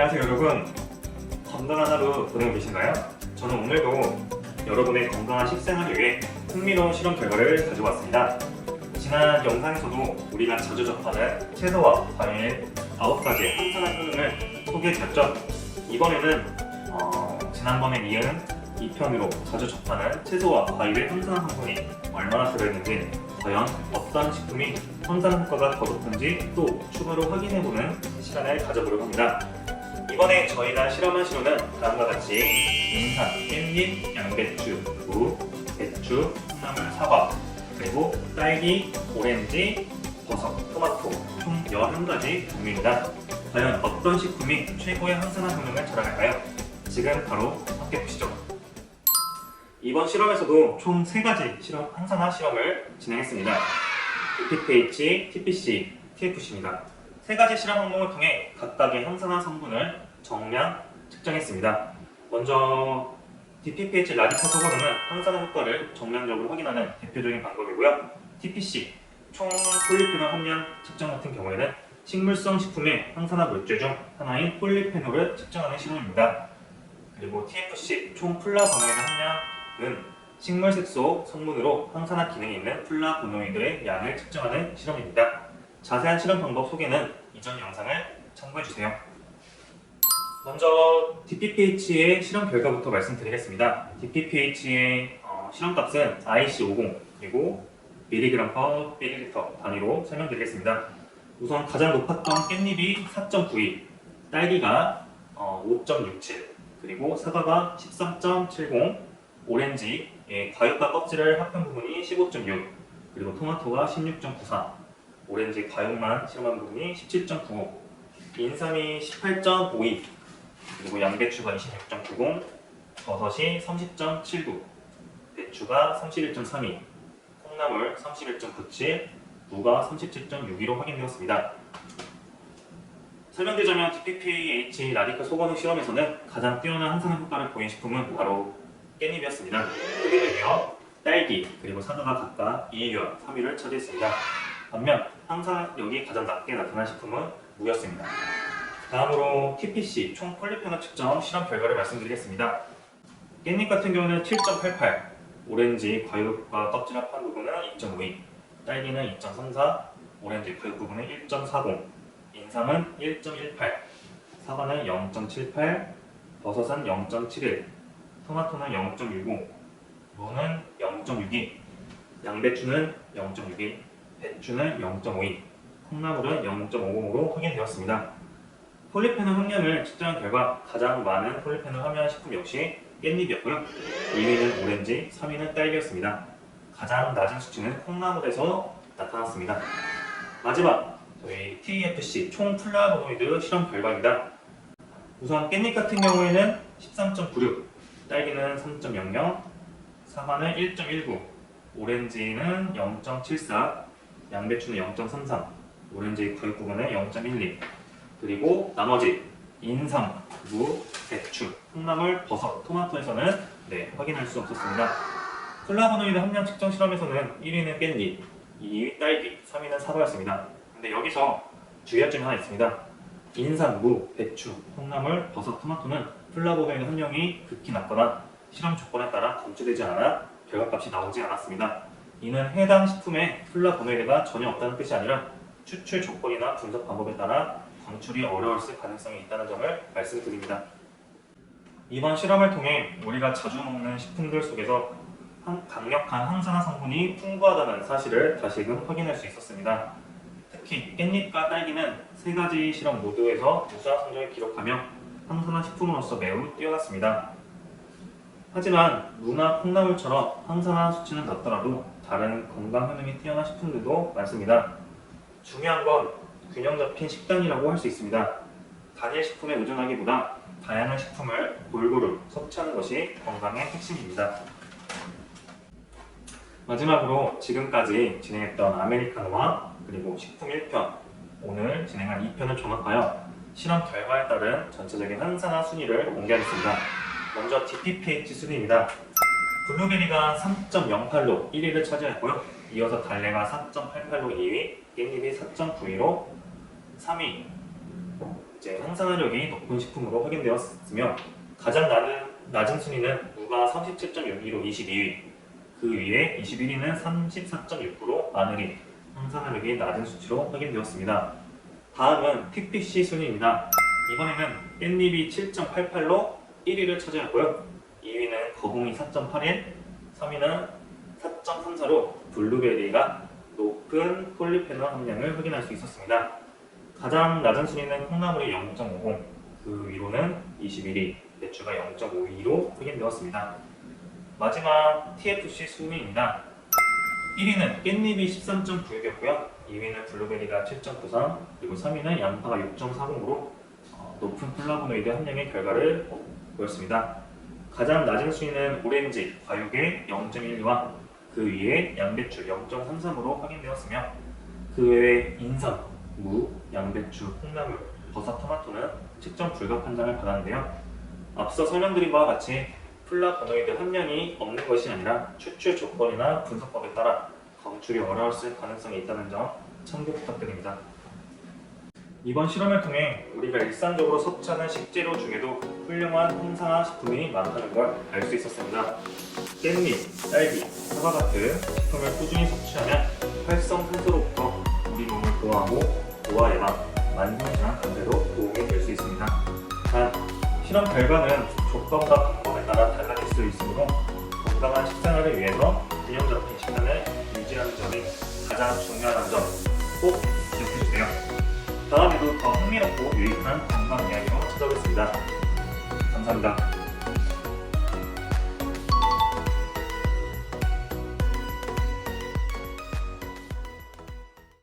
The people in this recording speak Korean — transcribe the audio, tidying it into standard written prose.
안녕하세요 여러분, 건강한 하루 보내고 계신가요? 저는 오늘도 여러분의 건강한 식생활을 위해 흥미로운 실험 결과를 가져왔습니다. 지난 영상에서도 우리가 자주 접하는 채소와 과일 9가지의 항산화 효능을 소개해드렸죠. 이번에는 지난번에 이은 2편으로 자주 접하는 채소와 과일의 항산화 성분이 얼마나 들어있는지, 과연 어떤 식품이 항산화 효과가 더 높은지 또 추가로 확인해보는 시간을 가져보려고 합니다. 이번에 저희가 실험한 시료는 다음과 같이 인삼, 깻잎, 양배추, 무, 배추, 콩나물, 사과, 그리고 딸기, 오렌지, 버섯, 토마토 총 11가지 종류입니다. 과연 어떤 식품이 최고의 항산화 효능을 자랑할까요? 지금 바로 함께 보시죠. 이번 실험에서도 총 3가지 항산화 실험을 진행했습니다. BPPH, TPC, TFC입니다. 3가지 실험 항목을 통해 각각의 항산화 성분을 정량 측정했습니다. 먼저 DPPH 라디칼 소거름은 항산화 효과를 정량적으로 확인하는 대표적인 방법이고요. TPC, 총 폴리페놀 함량 측정 같은 경우에는 식물성 식품의 항산화 물질 중 하나인 폴리페놀을 측정하는 실험입니다. 그리고 TFC, 총 플라보노이드 함량은 식물 색소 성분으로 항산화 기능이 있는 플라보노이드의 양을 측정하는 실험입니다. 자세한 실험 방법 소개는 이전 영상을 참고해주세요. 먼저 DPPH의 실험 결과부터 말씀드리겠습니다. DPPH의 실험값은 IC50 그리고 mg/ml 단위로 설명드리겠습니다. 우선 가장 높았던 깻잎이 4.92, 딸기가 5.67, 그리고 사과가 13.70, 오렌지의 과육과 껍질을 합한 부분이 15.6, 그리고 토마토가 16.94, 오렌지 과육만 실험한 부분이 17.95, 인삼이 18.52, 그리고 양배추가 26.90, 버섯이 30.79, 배추가 31.32, 콩나물 31.97, 무가 37.62로 확인되었습니다. 설명드리자면 DPPH 라디칼 소거능 실험에서는 가장 뛰어난 항산화 효과를 보인 식품은 바로 깻잎이었습니다. 그에 이어 딸기 그리고 사과가 각각 2위와 3위를 차지했습니다. 반면 항산화력이 가장 낮게 나타난 식품은 무였습니다. 다음으로 TPC 총 폴리페놀 측정 실험 결과를 말씀드리겠습니다. 깻잎 같은 경우는 7.88, 오렌지 과육과 껍질 합한 부분은 2.52, 딸기는 2.34, 오렌지 과육 부분은 1.40, 인삼은 1.18, 사과는 0.78, 버섯은 0.71, 토마토는 0.65, 무는 0.62, 양배추는 0.62, 배추는 0.52, 콩나물은 0.50으로 확인되었습니다. 폴리페놀 함량을 측정한 결과 가장 많은 폴리페놀 함유한 식품 역시 깻잎이었고요. 2위는 오렌지, 3위는 딸기였습니다. 가장 낮은 수치는 콩나물에서 나타났습니다. 마지막 저희 TFC 총 플라보노이드 실험 결과입니다. 우선 깻잎 같은 경우에는 13.96, 딸기는 3.00, 사과는 1.19, 오렌지는 0.74, 양배추는 0.33, 오렌지 과육 부분은 0.12, 그리고 나머지 인삼, 무, 배추, 콩나물, 버섯, 토마토에서는 확인할 수 없었습니다. 플라보노이드 함량 측정 실험에서는 1위는 깻잎, 2위 딸기, 3위는 사과였습니다. 근데 여기서 주의할 점이 하나 있습니다. 인삼, 무, 배추, 콩나물, 버섯, 토마토는 플라보노이드 함량이 극히 낮거나 실험 조건에 따라 검출되지 않아 결과값이 나오지 않았습니다. 이는 해당 식품에 플라보노이드가 전혀 없다는 뜻이 아니라 추출 조건이나 분석 방법에 따라 검출이 어려웠을 가능성이 있다는 점을 말씀드립니다. 이번 실험을 통해 우리가 자주 먹는 식품들 속에서 강력한 항산화 성분이 풍부하다는 사실을 다시금 확인할 수 있었습니다. 특히 깻잎과 딸기는 3가지 실험 모두에서 우수한 성적을 기록하며 항산화 식품으로서 매우 뛰어났습니다. 하지만 무나 콩나물처럼 항산화 수치는 낮더라도 다른 건강 효능이 뛰어난 식품들도 많습니다. 중요한 건 균형 잡힌 식단이라고 할 수 있습니다. 단일 식품에 의존하기보다 다양한 식품을 골고루 섭취하는 것이 건강의 핵심입니다. 마지막으로 지금까지 진행했던 아메리카노와 그리고 식품 1편, 오늘 진행한 2편을 종합하여 실험 결과에 따른 전체적인 항산화 순위를 공개하겠습니다. 먼저 DPPH 순위입니다. 블루베리가 3.08로 1위를 차지했고요. 이어서 달래가 4.88로 2위, 깻잎이 4.92로 3위, 이제 항산화력이 높은 식품으로 확인되었으며 가장 낮은 순위는 무가 37.62로 22위, 그 위에 21위는 34.6%, 마늘이 항산화력이 낮은 수치로 확인되었습니다. 다음은 TPC 순위입니다. 이번에는 깻잎이 7.88로 1위를 차지하고요. 2위는 거봉이 4.81, 3위는 4.34로 블루베리가 높은 폴리페놀 함량을 확인할 수 있었습니다. 가장 낮은 순위는 콩나물이 0.50, 그 위로는 21위, 배추가 0.52로 확인되었습니다. 마지막 TFC 순위입니다. 1위는 깻잎이 13.96이었고요. 2위는 블루베리가 7.93, 그리고 3위는 양파가 6.40으로 높은 플라보노이드 함량의 결과를 보였습니다. 가장 낮은 순위는 오렌지, 과육의 0.12와 그 위에 양배추 0.33으로 확인되었으며 그 외에 인삼, 무, 양배추, 콩나물, 버섯, 토마토는 측정 불가 판정을 받았는데요. 앞서 설명드린 바와 같이 플라보노이드 함량이 없는 것이 아니라 추출 조건이나 분석법에 따라 검출이 어려웠을 가능성이 있다는 점 참고 부탁드립니다. 이번 실험을 통해 우리가 일상적으로 섭취하는 식재료 중에도 훌륭한 항산화 식품이 많다는 걸 알 수 있었습니다. 깻잎, 딸기, 사과 같은 식품을 꾸준히 섭취하면 활성탄소로부터 우리 몸을 보호하고 노화 예방, 만성질환 감퇴도 도움이 될 수 있습니다. 단, 실험 결과는 조건과 방법에 따라 달라질 수 있으므로 건강한 식생활을 위해서 균형 잡힌 식단을 유지하는 점이 가장 중요하다는 점 꼭 기억해주세요. 다음에도 더 흥미롭고 유익한 건강 이야기로 찾아오겠습니다. 감사합니다.